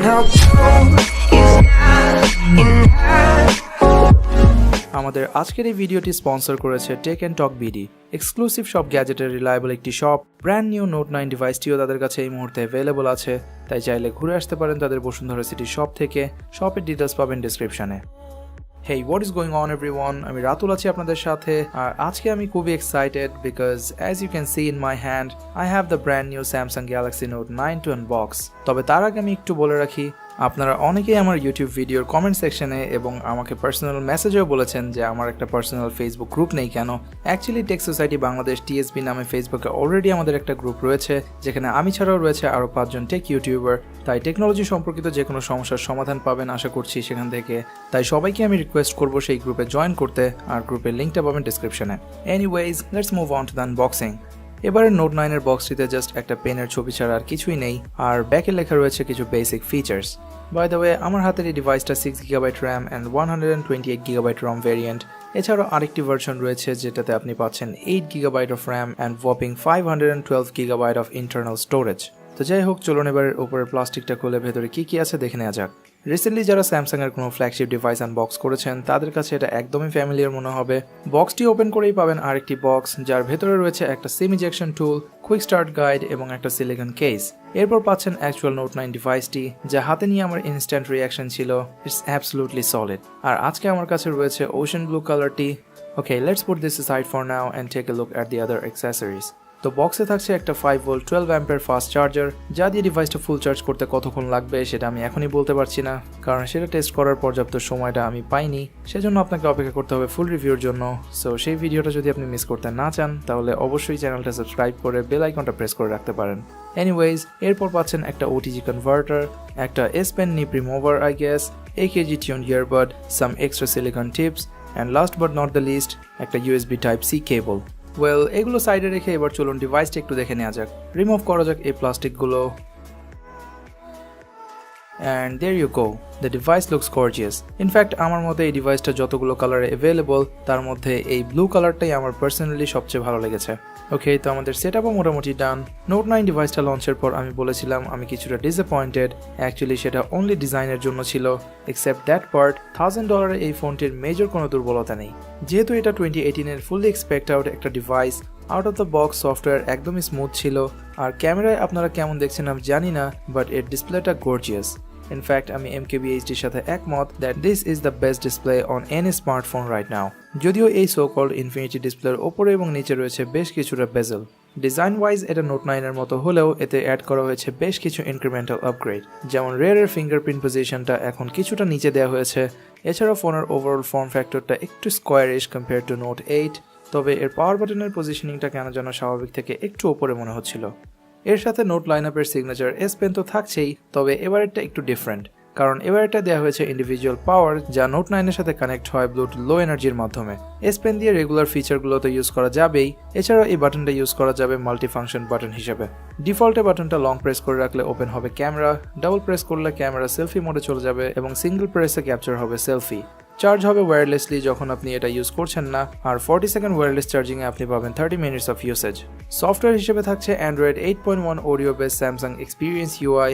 how cold is not enough. আমাদের আজকের এই ভিডিওটি স্পন্সর করেছে Tech and Talk BD. Exclusive সব গ্যাজেটের রিলায়েবল একটি শপ। ব্র্যান্ড নিউ নোট 9 ডিভাইসটিও তাদের কাছে এই মুহূর্তে অ্যাভেলেবল আছে, তাই চাইলে ঘুরে আসতে পারেন তাদের বসুন্ধরা সিটি শপ থেকে। শপের ডিটেলস পাবেন ডেসক্রিপশনে। Hey, what is going on everyone? আমি রাতুল আছি আপনাদের সাথে, আর আজকে আমি খুবই excited because as you can see in my hand, I have the brand new Samsung Galaxy Note 9 to unbox. তবে তার আগে আমি একটু বলে রাখি, আপনারা অনেকেই আমার ইউটিউব ভিডিওর কমেন্ট সেকশনে এবং আমাকে পার্সোনাল মেসেজেও বলেছেন যে আমার একটা পার্সোনাল ফেসবুক গ্রুপ নেই কেন। Actually Tech Society Bangladesh TSB নামে ফেসবুকে অলরেডি আমাদের একটা গ্রুপ রয়েছে, যেখানে আমি ছাড়াও রয়েছে আরও 5 জন টেক ইউটিউবার। তাই টেকনোলজি সম্পর্কিত যে কোনো সমস্যার সমাধান পাবেন আশা করছি সেখান থেকে। তাই সবাইকে আমি রিকোয়েস্ট করব সেই গ্রুপে জয়েন করতে, আর গ্রুপের লিঙ্কটা পাবেন ডিসক্রিপশনে। Anyways, let's move on to the unboxing. এবারে নোট 9 এর বক্সটিতে জাস্ট একটা পেনের ছবি ছাড়া আর কিছুই নেই, আর ব্যাকে লেখা রয়েছে কিছু basic features. By the way, আমার হাতের এই ডিভাইসটা 6GB RAM and 128GB ROM variant. এছাড়াও আরেকটি ভার্সন রয়েছে যেটাতে আপনি পাচ্ছেন 8GB of RAM and warping 512GB of internal storage. তো যাই হোক, চলুন এবার উপরের প্লাস্টিকটা খুলে ভেতরে কি আছে দেখে নেওয়া যাক। রিসেন্টলি যারা স্যামসাং এর কোনো ফ্ল্যাগশিপ ডিভাইস আনবক্স করেছেন তাদের কাছে এটা একদমই ফ্যামিলিয়ার মনে হবে। বক্সটি ওপেন করেই পাবেন আরেকটি বক্স, যার ভেতরে রয়েছে একটা সিম ইজেকশন টুল, কুইক স্টার্ট গাইড এবং একটা সিলিকন কেস। এরপর পাচ্ছেন অ্যাকচুয়াল নোট 9 ডিভাইসটি, যা হাতে নিয়ে আমার ইনস্ট্যান্ট রিয়াকশন ছিল, ইটস অ্যাবসলিউটলি সলিড। আর আজকে আমার কাছে রয়েছে ওশান ব্লু কালারটি। Okay, let's put this aside for now and take a look at the other accessories. তো বক্সে থাকছে একটা 5V 12A ফাস্ট চার্জার, যা দিয়ে ডিভাইসটা ফুল চার্জ করতে কতক্ষণ লাগবে সেটা আমি এখনই বলতে পারছি না, কারণ সেটা টেস্ট করার পর্যাপ্ত সময়টা আমি পাইনি। সেজন্য আপনাকে অপেক্ষা করতে হবে ফুল রিভিউর জন্য। সো সেই ভিডিওটা যদি আপনি মিস করতে না চান তাহলে অবশ্যই চ্যানেলটা সাবস্ক্রাইব করে বেল আইকনটা প্রেস করে রাখতে পারেন। এনিওয়েজ, এরপর পাচ্ছেন একটা OTG কনভার্টার, একটা S Pen nip remover I guess, AKG tuned earbud, some extra silicone tips, and last but not the least, একটা USB Type-C cable. ওয়েল, এগুলো সাইডে রেখে এবার চলুন ডিভাইসটা একটু দেখে নেওয়া যাক। রিমুভ করা যাক এই প্লাস্টিকগুলো। And there you go, the device looks gorgeous. In fact আমার মতে এই ডিভাইসটা যতগুলো কালারে অ্যাভেলেবল তার মধ্যে এই ব্লু কালারটাই আমার পার্সোনালি সবচেয়ে ভালো লেগেছে। ওকে, তো আমাদের সেটআপও মোটামুটি ডান। নোট 9 ডিভাইসটা লঞ্চের পর আমি বলেছিলাম আমি কিছুটা ডিসঅ্যাপয়েন্টেড। অ্যাকচুয়ালি সেটা অনলি ডিজাইনের জন্য ছিল, এক্সেপ্ট দ্যাট পার্ট। $1000 এই ফোনটির মেজর কোনো দুর্বলতা নেই, যেহেতু এটা 2018 এর ফুললি এক্সপেক্ট আউট একটা device. Out of the box software একদমই স্মুথ ছিল, আর ক্যামেরায় আপনারা কেমন দেখছেন আমি জানি না, বাট এর ডিসপ্লেটা গর্জিয়াস। ইনফ্যাক্ট আমি MKBHDর সাথে একমত that this is the best display on any smartphone right now. যদিও এই সো কল্ড ইনফিনিটি ডিসপ্লের ওপরে এবং নিচে রয়েছে বেশ কিছুটা বেজেল। ডিজাইন ওয়াইজ এটা নোট 9 এর মতো হলেও এতে অ্যাড করা হয়েছে বেশ কিছু ইনক্রিমেন্টাল আপগ্রেড, যেমন রেয়ারের ফিঙ্গারপ্রিন্ট পজিশনটা এখন কিছুটা নিচে দেওয়া হয়েছে। এছাড়াও ফোনের ওভারঅল ফর্ম ফ্যাক্টরটা একটু স্কোয়ারিশ কম্পেয়ার টু নোট 8, তবে এর পাওয়ার বাটনের পজিশনিংটা কেন যেন স্বাভাবিক থেকে একটু ওপরে মনে হচ্ছিল। এর সাথে নোট লাইনআপের সিগনেচার S Pen তো থাকছেই, তবে এবারেরটা একটু ডিফারেন্ট, কারণ এবারেরটা দেওয়া হয়েছে ইন্ডিভিজুয়াল পাওয়ার, যা নোট 9 এর সাথে কানেক্ট হয় ব্লুটুথ লো এনার্জির মাধ্যমে। S Pen দিয়ে রেগুলার ফিচারগুলো তো ইউজ করা যাবেই, এছাড়াও এই বাটনটা ইউজ করা যাবে মাল্টি ফাংশন বাটন হিসেবে। ডিফল্টে বাটনটা লং প্রেস করে রাখলে ওপেন হবে ক্যামেরা, ডাবল প্রেস করলে ক্যামেরা সেলফি মোডে চলে যাবে, এবং সিঙ্গেল প্রেসে ক্যাপচার হবে সেলফি। চার্জ হবে ওয়্যারলেসলি যখন আপনি এটা ইউজ করছেন না, আর 40 সেকেন্ড ওয়্যারলেস চার্জিংয়ে আপনি পাবেন 30 মিনিটস অফ ইউসেজ। সফটওয়্যার হিসেবে থাকছে Android 8.1 audio base Samsung experience UI,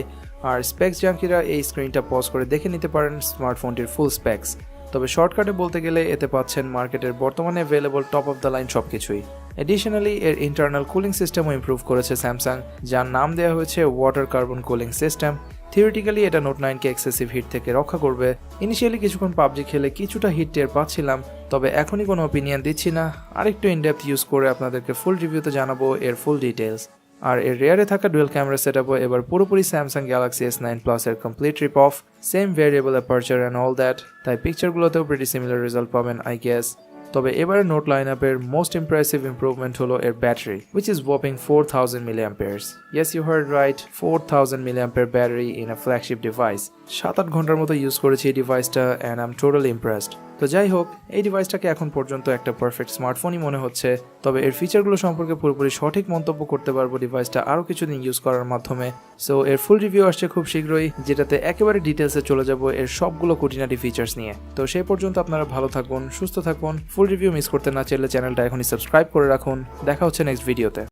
আর স্পেক্স জাঙ্কিরা এই স্ক্রিনটা পজ করে দেখে নিতে পারেন স্মার্টফোনটির ফুল স্পেক্স। তবে শর্টকাটে বলতে গেলে এতে পাচ্ছেন মার্কেটের বর্তমানে available top of the line সবকিছুই। এডিশনালি এর ইন্টারনাল কুলিং সিস্টেমও ইমপ্রুভ করেছে স্যামসাং, যার নাম দেওয়া হয়েছে water carbon cooling system. Theoretically এটা নোট 9কে এক্সেসিভ হিট থেকে রক্ষা করবে। ইনিশিয়ালি কিছুক্ষণ পাবজি খেলে কিছুটা হিট টের পাচ্ছিলাম, তবে এখনই কোনো ওপিনিয়ন দিচ্ছি না। আরেকটু ইনডেপথ ইউজ করে আপনাদেরকে ফুল রিভিউতে জানাবো এর ফুল ডিটেলস। আর এর রেয়ারে থাকা ডুয়েল ক্যামেরা সেটআপও এবার পুরোপুরি স্যামসাং গ্যালাক্সি S9 Plus এর complete rip off, same variable aperture and all that, তাই পিকচারগুলোতেও প্রিটি সিমিলার রেজাল্ট পাবেন আই গেস। তবে এবারে নোট লাইনআপের মোস্ট ইমপ্রেসিভ ইমপ্রুভমেন্ট হলো এর battery, which is whopping 4000 mAh. Yes, you heard right, 4000 mAh battery in a flagship device. 7-8 ঘন্টার মতো ইউজ করেছি এই ডিভাইসটা and I'm totally impressed. তো যাই হোক, এই ডিভাইসটাকে এখন পর্যন্ত একটা পারফেক্ট স্মার্টফোনই মনে হচ্ছে, তবে এর ফিচারগুলো সম্পর্কে পুরোপুরি সঠিক মন্তব্য করতে পারবো ডিভাইসটা আরও কিছুদিন ইউজ করার মাধ্যমে। সো এর ফুল রিভিউ আসছে খুব শীঘ্রই, যেটাতে একেবারে ডিটেলসে চলে যাব এর সবগুলো খুঁটিনাটি ফিচার্স নিয়ে। তো সেই পর্যন্ত আপনারা ভালো থাকুন, সুস্থ থাকুন। ফুল রিভিউ মিস করতে না চাইলে চ্যানেলটা এখনই সাবস্ক্রাইব করে রাখুন। দেখা হচ্ছে নেক্সট ভিডিওতে।